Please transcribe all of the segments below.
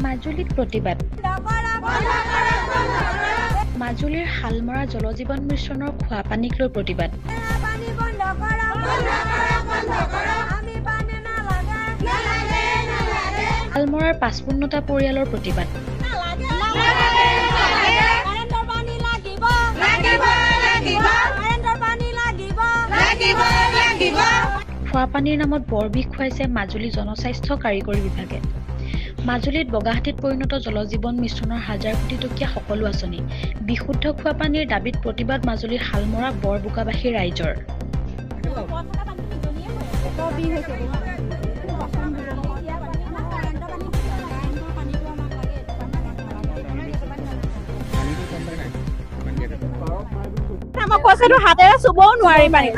মাজুলীত প্ৰতিবাদ। মাজুলীৰ হালমৰা জলজীৱন মিছনৰ খোৱা পানীক লৈ প্ৰতিবাদ। হালমৰাৰ ৫৫টা পৰিয়ালৰ প্ৰতিবাদ। খোৱা পানীৰ নামত বৰবিষ খুৱাইছে মাজুলী জনস্বাস্থ্য কাৰিকৰী বিভাগে। মাজুলীত বগাহাটীত পৰিণত জলজীৱন মিছনৰ ১,০০০ কোটি টকীয়া সকলো আঁচনি বিশুদ্ধ খোৱা পানীৰ দাবীত প্ৰতিবাদ মাজুলীৰ হালমৰা বৰবোকাবাসী ৰাইজৰ। হাতেৰে চুবও নোৱাৰি পানী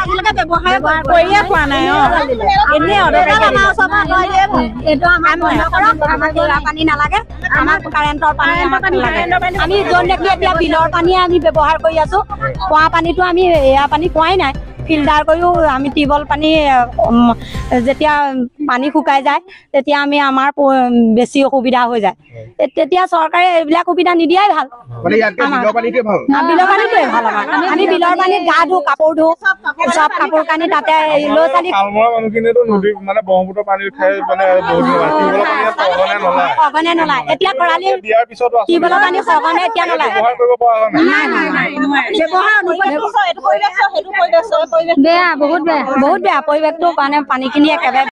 আজিলৈকে ব্যৱহাৰ কৰিয়ে খোৱা নাই। পানী নালাগে, আমাক কাৰেণ্টৰ পানী আমি য'ত দেখি এতিয়া বিলৰ পানীয়ে আমি ব্যৱহাৰ কৰি আছো। খোৱা পানীটো আমি এয়া পানী খোৱাই নাই, ফিল্টাৰ কৰিও আমি টিউবৱেল পানী যেতিয়া পানী শুকাই যায় তেতিয়া আমি আমাৰ বেছি অসুবিধা হৈ যায়। তেতিয়া চৰকাৰে এইবিলাক সুবিধা নিদিয়াই ভাল। বিলৰ পানীটোৱে ভাল আমাৰ। আমি বিলৰ পানীত গা ধো, কাপোৰ ধো, চব কাপোৰ কানি তাতে লৈ চালি সঘনে নলায়। এতিয়া খৰালি টিউবৱেলৰ পানী সঘনে এতিয়া নলায়। বেয়া, বহুত বেয়া, বহুত বেয়া পৰিৱেশটো মানে পানীখিনি একেবাৰে